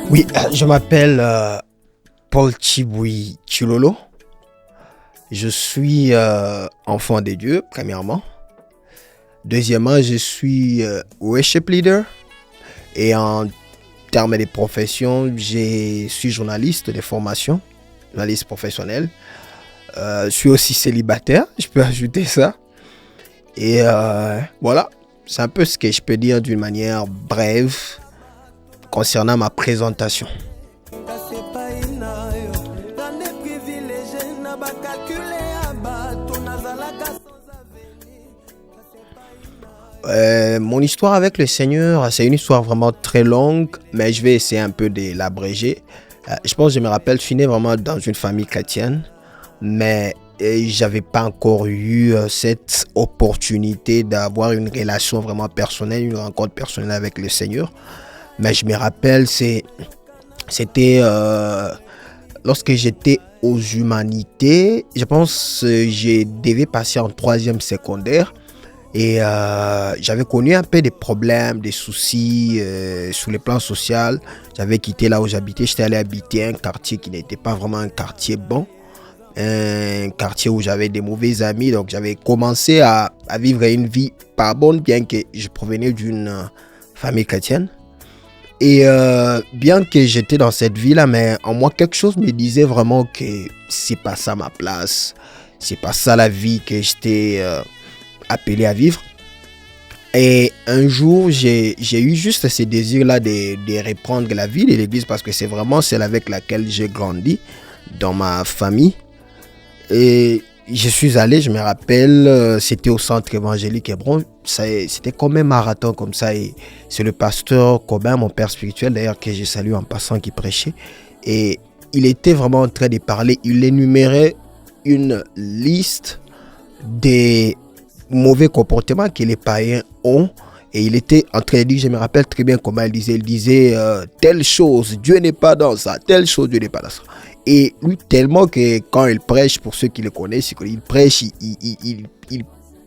Oui, je m'appelle Paul Chiboui Chilolo. Je suis enfant de Dieu, premièrement. Deuxièmement, je suis worship leader. Et en termes de profession, je suis journaliste de formation, journaliste professionnel. Je suis aussi célibataire, je peux ajouter ça. Et voilà, c'est un peu ce que je peux dire d'une manière brève concernant ma présentation. Mon histoire avec le Seigneur, c'est une histoire vraiment très longue, mais je vais essayer un peu de l'abréger. Je pense que je me rappelle, je suis né vraiment dans une famille chrétienne, mais j'avais pas encore eu cette opportunité d'avoir une relation vraiment personnelle, une rencontre personnelle avec le Seigneur. Mais je me rappelle, c'était lorsque j'étais aux humanités, je pense que je devais passer en troisième secondaire. Et j'avais connu un peu des problèmes, des soucis sur le plan social. J'avais quitté là où j'habitais. J'étais allé habiter un quartier qui n'était pas vraiment un quartier bon. Un quartier où j'avais des mauvais amis. Donc j'avais commencé à vivre une vie pas bonne, bien que je provenais d'une famille chrétienne. Et bien que j'étais dans cette vie-là, mais en moi, quelque chose me disait vraiment que c'est pas ça ma place. C'est pas ça la vie que j'étais appelé à vivre. Et un jour, j'ai eu juste ce désir-là de reprendre la vie de l'église parce que c'est vraiment celle avec laquelle j'ai grandi dans ma famille. Et je suis allé, je me rappelle, c'était au centre évangélique Hébron. C'était comme un marathon comme ça. Et c'est le pasteur Cobin, mon père spirituel d'ailleurs, que je salue en passant, qui prêchait. Et il était vraiment en train de parler. Il énumérait une liste des mauvais comportements que les païens ont. Et il était en train de dire, je me rappelle très bien comment il disait telle chose, Dieu n'est pas dans ça, telle chose, Dieu n'est pas dans ça. Et lui, tellement que quand il prêche, pour ceux qui le connaissent, il prêche, il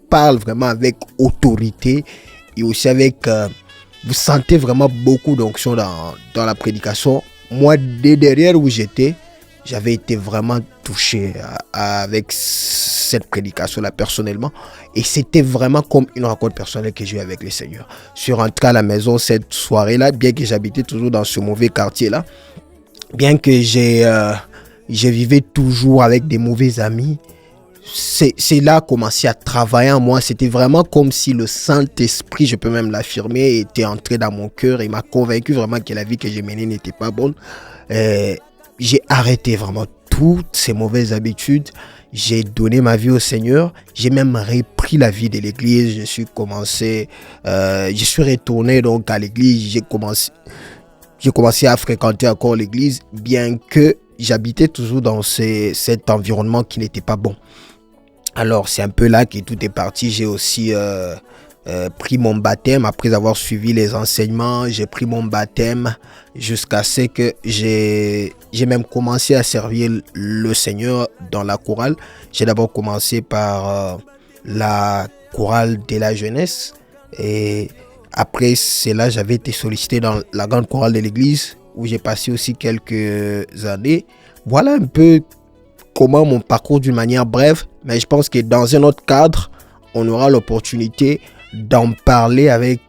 parle vraiment avec autorité et aussi avec, vous sentez vraiment beaucoup d'onction dans la prédication. Moi, dès derrière où j'étais, j'avais été vraiment touché avec cette prédication-là personnellement. Et c'était vraiment comme une rencontre personnelle que j'ai eue avec le Seigneur. Je suis rentré à la maison cette soirée-là, bien que j'habitais toujours dans ce mauvais quartier-là. Bien que je vivais toujours avec des mauvais amis. C'est là commencé à travailler en moi. C'était vraiment comme si le Saint-Esprit, je peux même l'affirmer, était entré dans mon cœur et m'a convaincu vraiment que la vie que j'ai menée n'était pas bonne. J'ai arrêté vraiment toutes ces mauvaises habitudes. J'ai donné ma vie au Seigneur. J'ai même repris la vie de l'église. Je suis retourné donc à l'église. J'ai commencé à fréquenter encore l'église, bien que j'habitais toujours dans cet environnement qui n'était pas bon. Alors c'est un peu là que tout est parti. J'ai aussi pris mon baptême après avoir suivi les enseignements. J'ai pris mon baptême jusqu'à ce que j'ai même commencé à servir le Seigneur dans la chorale. J'ai d'abord commencé par la chorale de la jeunesse et après cela j'avais été sollicité dans la grande chorale de l'église où j'ai passé aussi quelques années. Voilà un peu comment mon parcours d'une manière brève, mais je pense que dans un autre cadre on aura l'opportunité d'en parler avec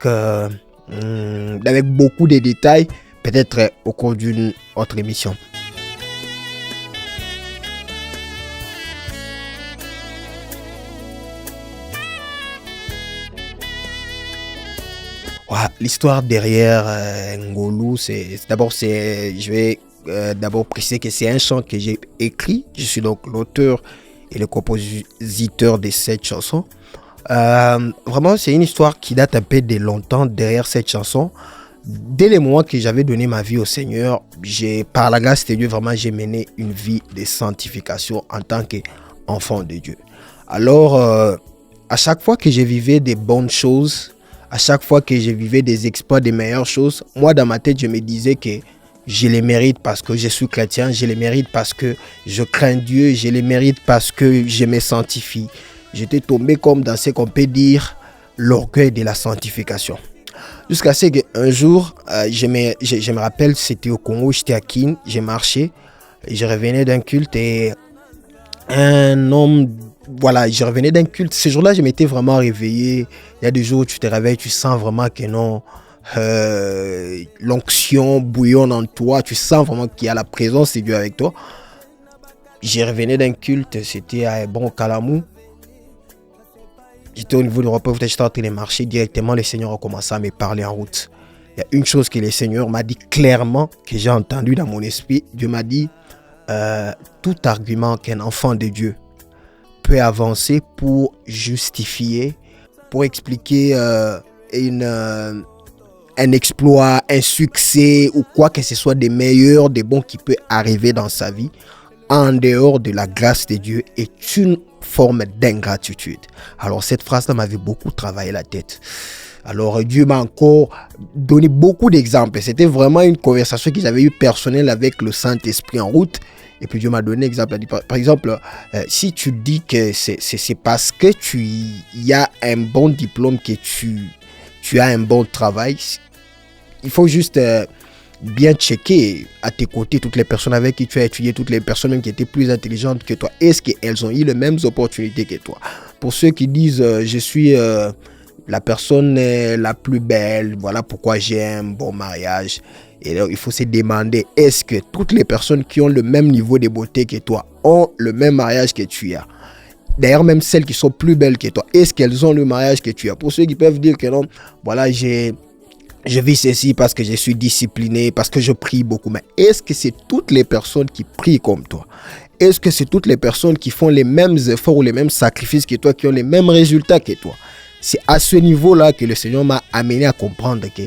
beaucoup de détails, peut-être au cours d'une autre émission. Voilà, l'histoire derrière Ngolou, je vais d'abord préciser que c'est un chant que j'ai écrit. Je suis donc l'auteur et le compositeur de cette chanson. Vraiment, c'est une histoire qui date un peu de longtemps derrière cette chanson. Dès les moments que j'avais donné ma vie au Seigneur, par la grâce de Dieu, vraiment, j'ai mené une vie de sanctification en tant qu'enfant de Dieu. Alors, à chaque fois que je vivais des bonnes choses, à chaque fois que je vivais des exploits, des meilleures choses, moi, dans ma tête, je me disais que je les mérite parce que je suis chrétien, je les mérite parce que je crains Dieu, je les mérite parce que je me sanctifie. J'étais tombé comme dans ce qu'on peut dire l'orgueil de la sanctification. Jusqu'à ce qu'un jour, je me rappelle, c'était au Congo, j'étais à Kin, j'ai marché, je revenais d'un culte et un homme, voilà, je revenais d'un culte. Ce jour-là, je m'étais vraiment réveillé. Il y a des jours où tu te réveilles, tu sens vraiment que non, l'onction bouillonne en toi, tu sens vraiment qu'il y a la présence de Dieu avec toi. Je revenais d'un culte, c'était à Bon Kalamou. J'étais au niveau du repas, j'étais en train de marcher directement, le Seigneur a commencé à me parler en route. Il y a une chose que le Seigneur m'a dit clairement, que j'ai entendu dans mon esprit. Dieu m'a dit, tout argument qu'un enfant de Dieu peut avancer pour justifier, pour expliquer un exploit, un succès ou quoi que ce soit des meilleurs, des bons qui peut arriver dans sa vie, en dehors de la grâce de Dieu, est une forme d'ingratitude. Alors cette phrase-là m'avait beaucoup travaillé la tête. Alors Dieu m'a encore donné beaucoup d'exemples. C'était vraiment une conversation que j'avais eue personnelle avec le Saint-Esprit en route. Et puis Dieu m'a donné un exemple. Par exemple, si tu dis que c'est parce que tu y as un bon diplôme que tu as un bon travail, il faut juste bien checker à tes côtés toutes les personnes avec qui tu as étudié, toutes les personnes même qui étaient plus intelligentes que toi. Est-ce qu'elles ont eu les mêmes opportunités que toi? Pour ceux qui disent je suis la personne la plus belle, voilà pourquoi j'ai un bon mariage. Et alors, il faut se demander, est-ce que toutes les personnes qui ont le même niveau de beauté que toi ont le même mariage que tu as? D'ailleurs, même celles qui sont plus belles que toi, est-ce qu'elles ont le mariage que tu as? Pour ceux qui peuvent dire que non, voilà, je vis ceci parce que je suis discipliné, parce que je prie beaucoup. Mais est-ce que c'est toutes les personnes qui prient comme toi? Est-ce que c'est toutes les personnes qui font les mêmes efforts ou les mêmes sacrifices que toi, qui ont les mêmes résultats que toi? C'est à ce niveau-là que le Seigneur m'a amené à comprendre que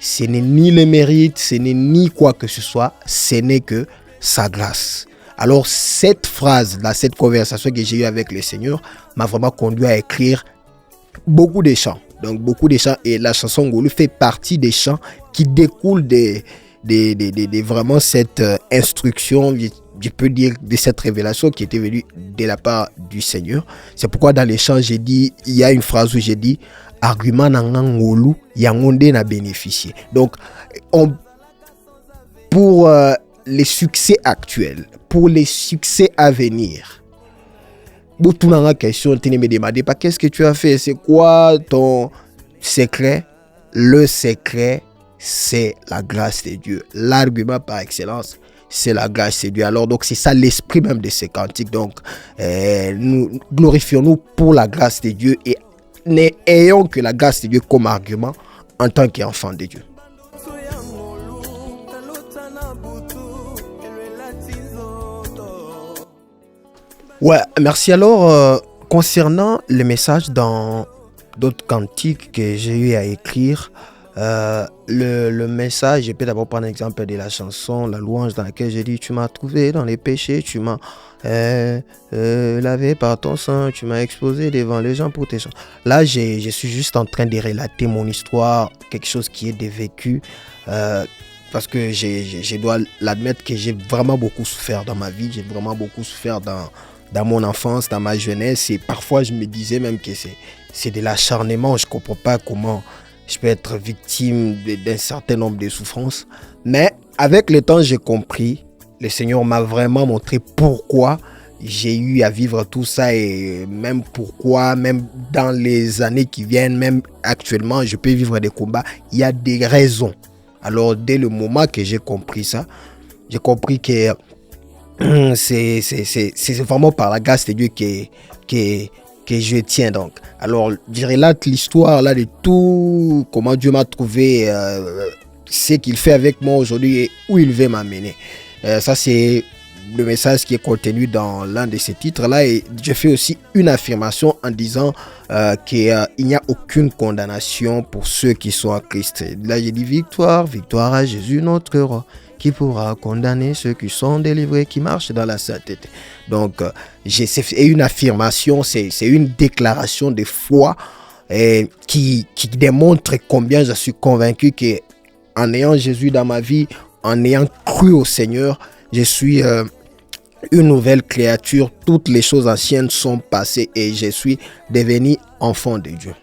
ce n'est ni le mérite, ce n'est ni quoi que ce soit, ce n'est que sa grâce. Alors cette phrase-là, cette conversation que j'ai eue avec le Seigneur m'a vraiment conduit à écrire beaucoup de chants. Donc beaucoup de chants, et la chanson Ngolu fait partie des chants qui découlent de vraiment cette instruction, je peux dire, de cette révélation qui était venue de la part du Seigneur. C'est pourquoi dans les chants, j'ai dit, il y a une phrase où j'ai dit, argument nanga Ngolu, yangonde na bénéficié. Donc, pour les succès actuels, pour les succès à venir, beaucoup de questions, tu me demandais pas qu'est-ce que tu as fait, c'est quoi ton secret? Le secret, c'est la grâce de Dieu. L'argument par excellence, c'est la grâce de Dieu. Alors donc c'est ça l'esprit même de ces cantiques. Donc nous glorifions-nous pour la grâce de Dieu et n'ayons que la grâce de Dieu comme argument en tant qu'enfant de Dieu. Ouais, merci. Alors, concernant le message dans d'autres cantiques que j'ai eu à écrire, le message, je peux d'abord prendre l'exemple de la chanson, la louange dans laquelle j'ai dit, tu m'as trouvé dans les péchés, tu m'as lavé par ton sang, tu m'as exposé devant les gens pour tes chants. Là, je suis juste en train de relater mon histoire, quelque chose qui est de vécu, parce que je dois l'admettre que j'ai vraiment beaucoup souffert dans ma vie, j'ai vraiment beaucoup souffert dans mon enfance, dans ma jeunesse, et parfois je me disais même que c'est de l'acharnement. Je ne comprends pas comment je peux être victime d'un certain nombre de souffrances. Mais avec le temps, j'ai compris. Le Seigneur m'a vraiment montré pourquoi j'ai eu à vivre tout ça et même pourquoi, même dans les années qui viennent, même actuellement, je peux vivre des combats. Il y a des raisons. Alors, dès le moment que j'ai compris ça, j'ai compris que c'est vraiment par la grâce de Dieu que je tiens. Donc, alors, je relate l'histoire là de tout, comment Dieu m'a trouvé, ce qu'il fait avec moi aujourd'hui et où il veut m'amener. Ça, c'est le message qui est contenu dans l'un de ces titres-là. Et je fais aussi une affirmation en disant qu'il n'y a aucune condamnation pour ceux qui sont en Christ. Là, j'ai dit victoire, victoire à Jésus notre roi, qui pourra condamner ceux qui sont délivrés, qui marchent dans la sainteté. Donc, c'est une affirmation, c'est une déclaration de foi qui démontre combien je suis convaincu qu'en ayant Jésus dans ma vie, en ayant cru au Seigneur, je suis une nouvelle créature. Toutes les choses anciennes sont passées et je suis devenu enfant de Dieu.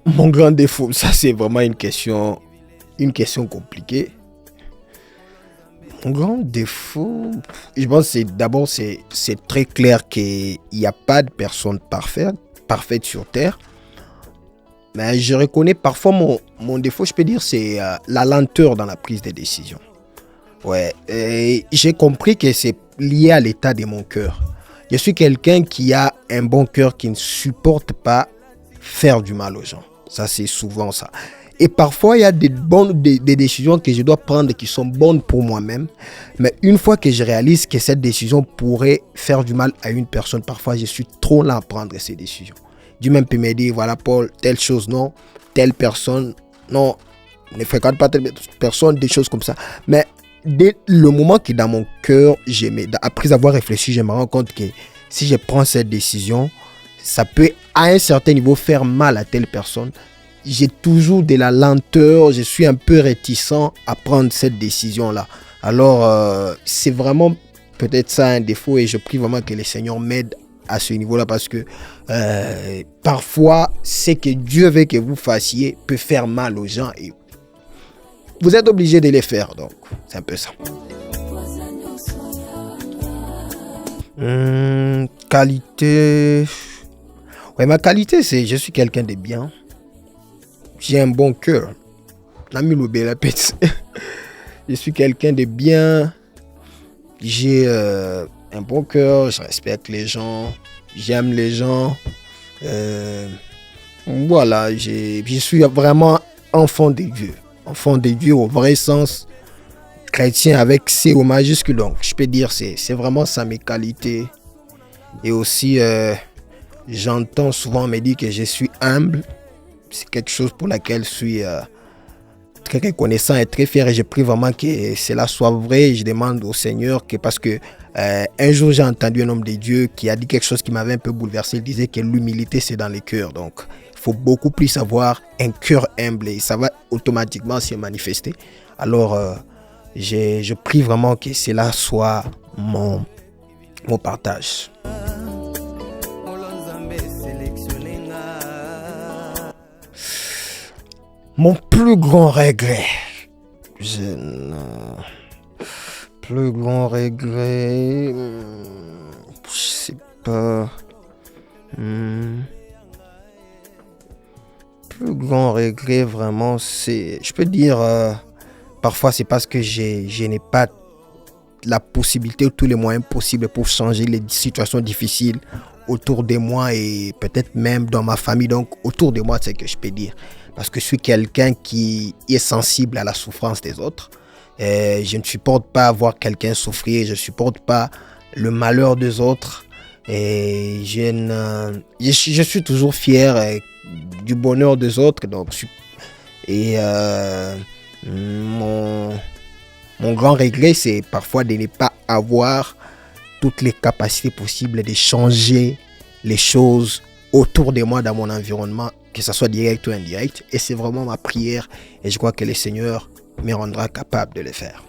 Mon grand défaut, ça c'est vraiment une question compliquée. Mon grand défaut, je pense que c'est très clair qu'il n'y a pas de personne parfaite sur Terre. Mais je reconnais parfois mon défaut, je peux dire, c'est la lenteur dans la prise de décision. Ouais, et j'ai compris que c'est lié à l'état de mon cœur. Je suis quelqu'un qui a un bon cœur qui ne supporte pas faire du mal aux gens. Ça, c'est souvent ça. Et parfois, il y a des décisions que je dois prendre qui sont bonnes pour moi-même. Mais une fois que je réalise que cette décision pourrait faire du mal à une personne, parfois, je suis trop lent à prendre ces décisions. Dieu même peut me dire, voilà Paul, telle chose non, telle personne non, ne fréquente pas telle personne, des choses comme ça. Mais dès le moment que dans mon cœur, après avoir réfléchi, je me rends compte que si je prends cette décision, ça peut à un certain niveau faire mal à telle personne. J'ai toujours de la lenteur, je suis un peu réticent à prendre cette décision-là. Alors, c'est vraiment peut-être ça un défaut et je prie vraiment que le Seigneur m'aide à ce niveau-là parce que parfois, ce que Dieu veut que vous fassiez peut faire mal aux gens et vous êtes obligé de les faire. Donc, c'est un peu ça. Qualité. Ouais, ma qualité, c'est je suis quelqu'un de bien. J'ai un bon cœur. Je suis quelqu'un de bien. J'ai un bon cœur. Je respecte les gens. J'aime les gens. Voilà. Je suis vraiment enfant de Dieu. Enfant de Dieu au vrai sens. Chrétien avec C au majuscule. Donc, je peux dire c'est vraiment ça mes qualités. Et aussi, j'entends souvent me dire que je suis humble. C'est quelque chose pour laquelle je suis très reconnaissant et très fier. Et je prie vraiment que cela soit vrai. Et je demande au Seigneur que parce que un jour j'ai entendu un homme de Dieu qui a dit quelque chose qui m'avait un peu bouleversé. Il disait que l'humilité c'est dans les cœurs. Donc il faut beaucoup plus avoir un cœur humble et ça va automatiquement se manifester. Alors je prie vraiment que cela soit mon partage. Mon plus grand regret. Plus grand regret. Je sais pas. Plus grand regret, vraiment, c'est. Je peux dire. Parfois, c'est parce que je n'ai pas la possibilité ou tous les moyens possibles pour changer les situations difficiles autour de moi et peut-être même dans ma famille. Donc, autour de moi, c'est ce que je peux dire. Parce que je suis quelqu'un qui est sensible à la souffrance des autres. Je ne supporte pas voir quelqu'un souffrir. Je ne supporte pas le malheur des autres. Et je suis toujours fier du bonheur des autres. Donc, mon grand regret, c'est parfois de ne pas avoir toutes les capacités possibles de changer les choses autour de moi, dans mon environnement, que ce soit direct ou indirect. Et c'est vraiment ma prière. Et je crois que le Seigneur me rendra capable de le faire.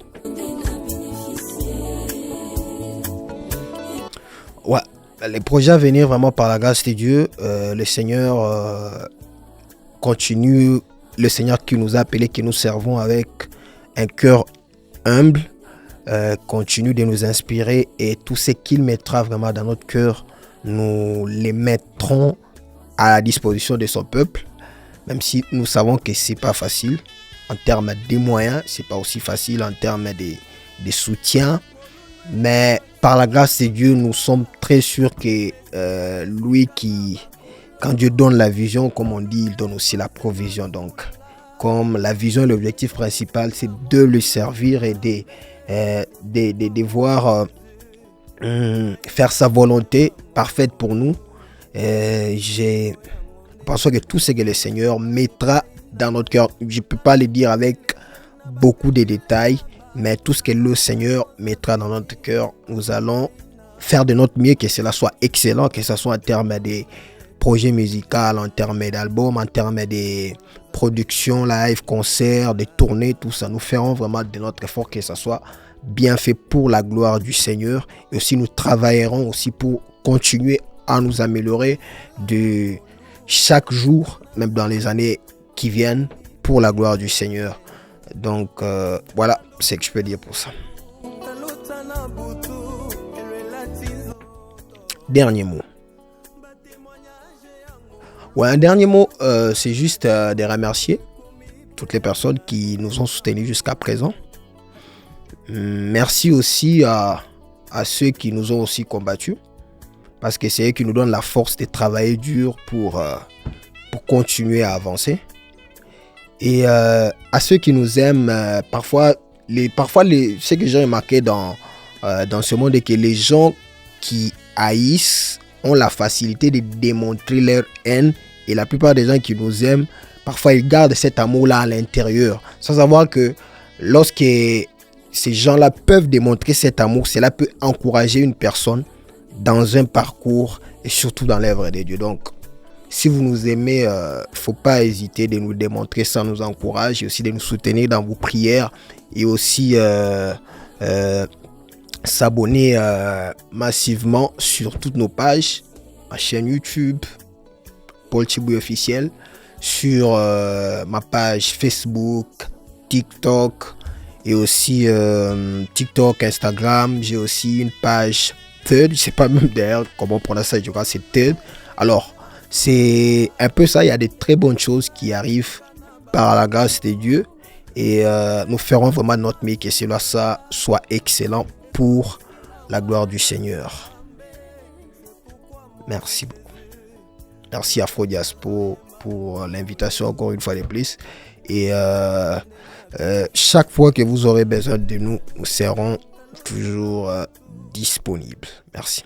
Ouais, les projets à venir, vraiment par la grâce de Dieu, le Seigneur continue. Le Seigneur qui nous a appelés, qui nous servons avec un cœur humble, continue de nous inspirer et tout ce qu'il mettra vraiment dans notre cœur, nous les mettrons à la disposition de son peuple, même si nous savons que c'est pas facile en termes de moyens, c'est pas aussi facile en termes de soutien, mais par la grâce de Dieu, nous sommes très sûrs que quand Dieu donne la vision, comme on dit, il donne aussi la provision. Donc, comme la vision, l'objectif principal, c'est de le servir et de voir faire sa volonté parfaite pour nous. Je pense que tout ce que le Seigneur mettra dans notre cœur, je ne peux pas le dire avec beaucoup de détails, mais tout ce que le Seigneur mettra dans notre cœur, nous allons faire de notre mieux que cela soit excellent, que ce soit en termes de projets musicaux, en termes d'albums, en termes de production, live, concerts, de tournées, tout ça. Nous ferons vraiment de notre effort que ce soit bien fait pour la gloire du Seigneur. Et aussi nous travaillerons aussi pour continuer à nous améliorer de chaque jour même dans les années qui viennent, pour la gloire du Seigneur. Donc voilà ce que je peux dire pour ça. Dernier mot. Ouais, un dernier mot, c'est juste de remercier toutes les personnes qui nous ont soutenus jusqu'à présent. Merci aussi à ceux qui nous ont aussi combattus, parce que c'est eux qui nous donnent la force de travailler dur pour continuer à avancer. Et à ceux qui nous aiment, parfois, ce que j'ai remarqué dans ce monde est que les gens qui haïssent ont la facilité de démontrer leur haine, et la plupart des gens qui nous aiment, parfois ils gardent cet amour-là à l'intérieur, sans savoir que lorsque ces gens-là peuvent démontrer cet amour, cela peut encourager une personne dans un parcours et surtout dans l'œuvre de Dieu. Donc, si vous nous aimez, il ne faut pas hésiter de nous démontrer, ça nous encourage, et aussi de nous soutenir dans vos prières, et aussi s'abonner massivement sur toutes nos pages, ma chaîne YouTube, Paul Chibouye officiel, sur ma page Facebook, TikTok, et aussi TikTok, Instagram. J'ai aussi une page Third, je ne sais pas même d'ailleurs comment prononcer ça, je crois que c'est Third. Alors, c'est un peu ça, il y a des très bonnes choses qui arrivent par la grâce de Dieu, et nous ferons vraiment notre mieux que cela soit excellent pour la gloire du Seigneur. Merci beaucoup. Merci Afro Diaspo pour l'invitation encore une fois de plus. Et chaque fois que vous aurez besoin de nous, nous serons toujours disponibles. Merci.